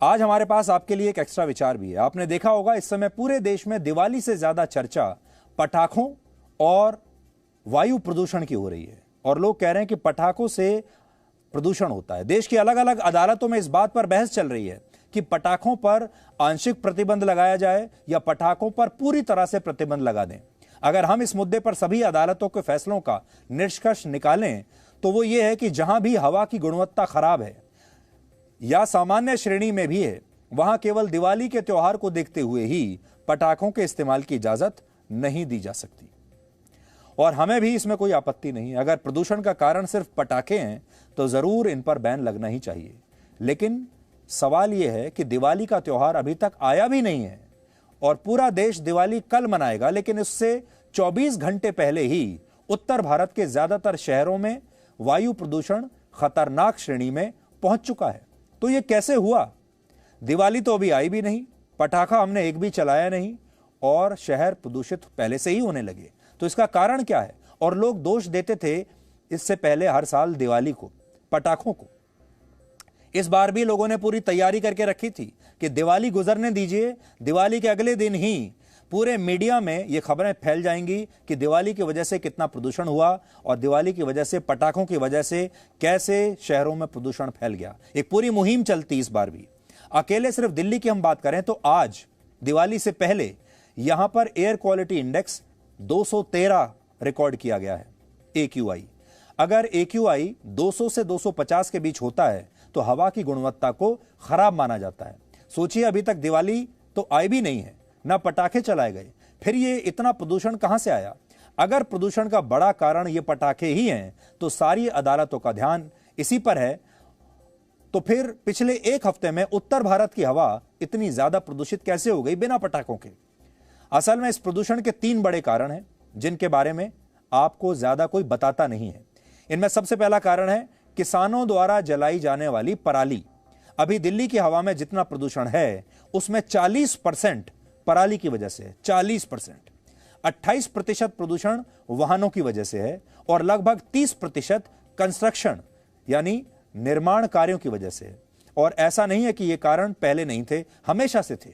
आज हमारे पास आपके लिए एक एक्स्ट्रा विचार भी है। आपने देखा होगा इस समय पूरे देश में दिवाली से ज्यादा चर्चा पटाखों और वायु प्रदूषण की हो रही है और लोग कह रहे हैं कि पटाखों से प्रदूषण होता है। देश की अलग अलग अदालतों में इस बात पर बहस चल रही है कि पटाखों पर आंशिक प्रतिबंध लगाया जाए या पटाखों पर पूरी तरह से प्रतिबंध लगा दें। अगर हम इस मुद्दे पर सभी अदालतों के फैसलों का निष्कर्ष निकालें तो वो ये है कि जहां भी हवा की गुणवत्ता खराब है या सामान्य श्रेणी में भी है, वहां केवल दिवाली के त्योहार को देखते हुए ही पटाखों के इस्तेमाल की इजाजत नहीं दी जा सकती। और हमें भी इसमें कोई आपत्ति नहीं। अगर प्रदूषण का कारण सिर्फ पटाखे हैं तो जरूर इन पर बैन लगना ही चाहिए। लेकिन सवाल यह है कि दिवाली का त्योहार अभी तक आया भी नहीं है और पूरा देश दिवाली कल मनाएगा, लेकिन उससे 24 घंटे पहले ही उत्तर भारत के ज्यादातर शहरों में वायु प्रदूषण खतरनाक श्रेणी में पहुंच चुका है। तो यह कैसे हुआ? दिवाली तो अभी आई भी नहीं, पटाखा हमने एक भी चलाया नहीं और शहर प्रदूषित पहले से ही होने लगे। तो इसका कारण क्या है? और लोग दोष देते थे इससे पहले हर साल दिवाली को, पटाखों को। इस बार भी लोगों ने पूरी तैयारी करके रखी थी कि दिवाली गुजरने दीजिए, दिवाली के अगले दिन ही पूरे मीडिया में ये खबरें फैल जाएंगी कि दिवाली की वजह से कितना प्रदूषण हुआ और दिवाली की वजह से, पटाखों की वजह से कैसे शहरों में प्रदूषण फैल गया। एक पूरी मुहिम चलती इस बार भी। अकेले सिर्फ दिल्ली की हम बात करें तो आज दिवाली से पहले यहां पर एयर क्वालिटी इंडेक्स 213 रिकॉर्ड किया गया है, AQI। अगर AQI 200 से 250 के बीच होता है तो हवा की गुणवत्ता को खराब माना जाता है। सोचिए, अभी तक दिवाली तो आई भी नहीं है, ना पटाखे चलाए गए, फिर ये इतना प्रदूषण कहां से आया? अगर प्रदूषण का बड़ा कारण ये पटाखे ही हैं तो सारी अदालतों का ध्यान इसी पर है। तो फिर पिछले एक हफ्ते में उत्तर भारत की हवा इतनी ज्यादा प्रदूषित कैसे हो गई बिना पटाखों के? असल में इस प्रदूषण के 3 बड़े कारण हैं जिनके बारे में आपको ज्यादा कोई बताता नहीं है। इनमें सबसे पहला कारण है किसानों द्वारा जलाई जाने वाली पराली। अभी दिल्ली की हवा में जितना प्रदूषण है उसमें 40% पराली की वजह से है। 40%। 28% प्रदूषण वाहनों की वजह से है और लगभग 30% कंस्ट्रक्शन यानी निर्माण कार्यों की वजह से है। और ऐसा नहीं है कि ये कारण पहले नहीं थे, हमेशा से थे।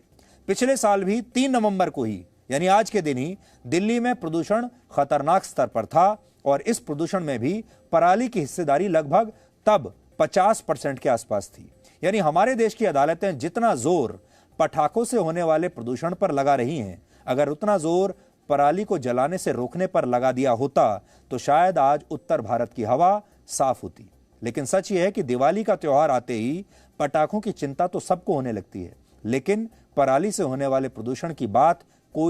पिछले साल भी 3 नवंबर को ही, यानी आज के दिन ही, दिल्ली में प्रदूषण खतरनाक स्तर पर था और इस प्रदूषण में भी पराली की हिस्सेदारी लगभग तब 50% के आसपास थी। यानी हमारे देश की अदालतें जितना जोर पटाखों से होने वाले प्रदूषण पर लगा रही हैं, अगर उतना जोर पराली को जलाने से रोकने पर लगा दिया होता तो शायद आज उत्तर भारत की हवा साफ होती। लेकिन सच यह है कि दिवाली का त्योहार आते ही पटाखों की चिंता तो सबको होने लगती है, लेकिन पराली से होने वाले प्रदूषण की बात